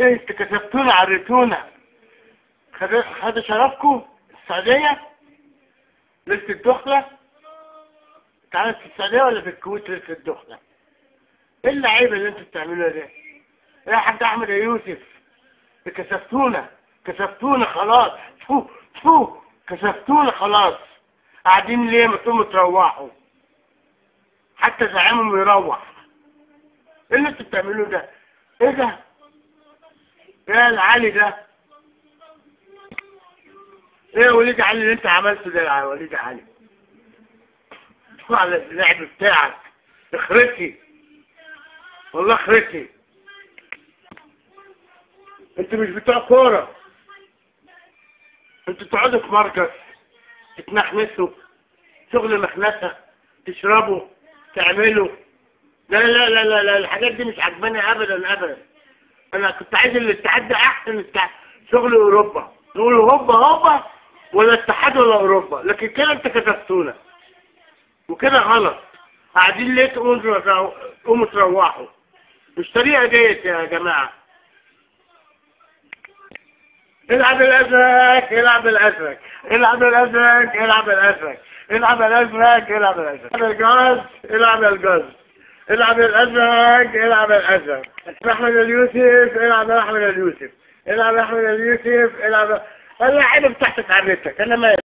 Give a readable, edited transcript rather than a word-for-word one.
ايه انت كسبتونا عريتونا. خد شرفكم السعودية ليلة الدخلة. تعالى في السعودية ولا في الكويت ليلة الدخلة؟ ايه اللعيبة اللي انتوا بتعملوها ده؟ يا حاج احمد يا يوسف كسبتونا خلاص. تفو تفو كسبتونا خلاص. قاعدين ليه؟ ما تقوموا تروحوا. حتى زعيمهم يروح. ايه اللي انتوا بتعملوه ده؟ ايه ده؟ ايه العلي ده؟ ايه يا وليد علي اللي انت عملته ده يا وليد علي؟ شوف على اللعب بتاعك. اخرتي والله اخرتي. انتوا مش بتوع كورة. انتوا تقعدوا في مركز تتنحنسوا شغل مخنسة تشربوا تعملوا. لا لا لا لا لا الحاجات دي مش عجباني ابدا ابدا. انا كنت عايز الاتحاد ده احسن شغل اوروبا. نقولوا هوبا هوبا ولا اتحاد ولا اوروبا. لكن كده انت كسبتونا وكده غلط. قاعدين ليه تقوموا تروحوا؟ مش طريقة ديت يا جماعة. العب الازرق العب الازرق العب الازرق العب الازرق العب الازرق العب الازرق الجاز العب الجاز العب الازرق العب الازرق. احمد اليوسف العب احمد اليوسف العب احمد اليوسف العب. اللعيبه بتاعتك عرفتك انا مالي.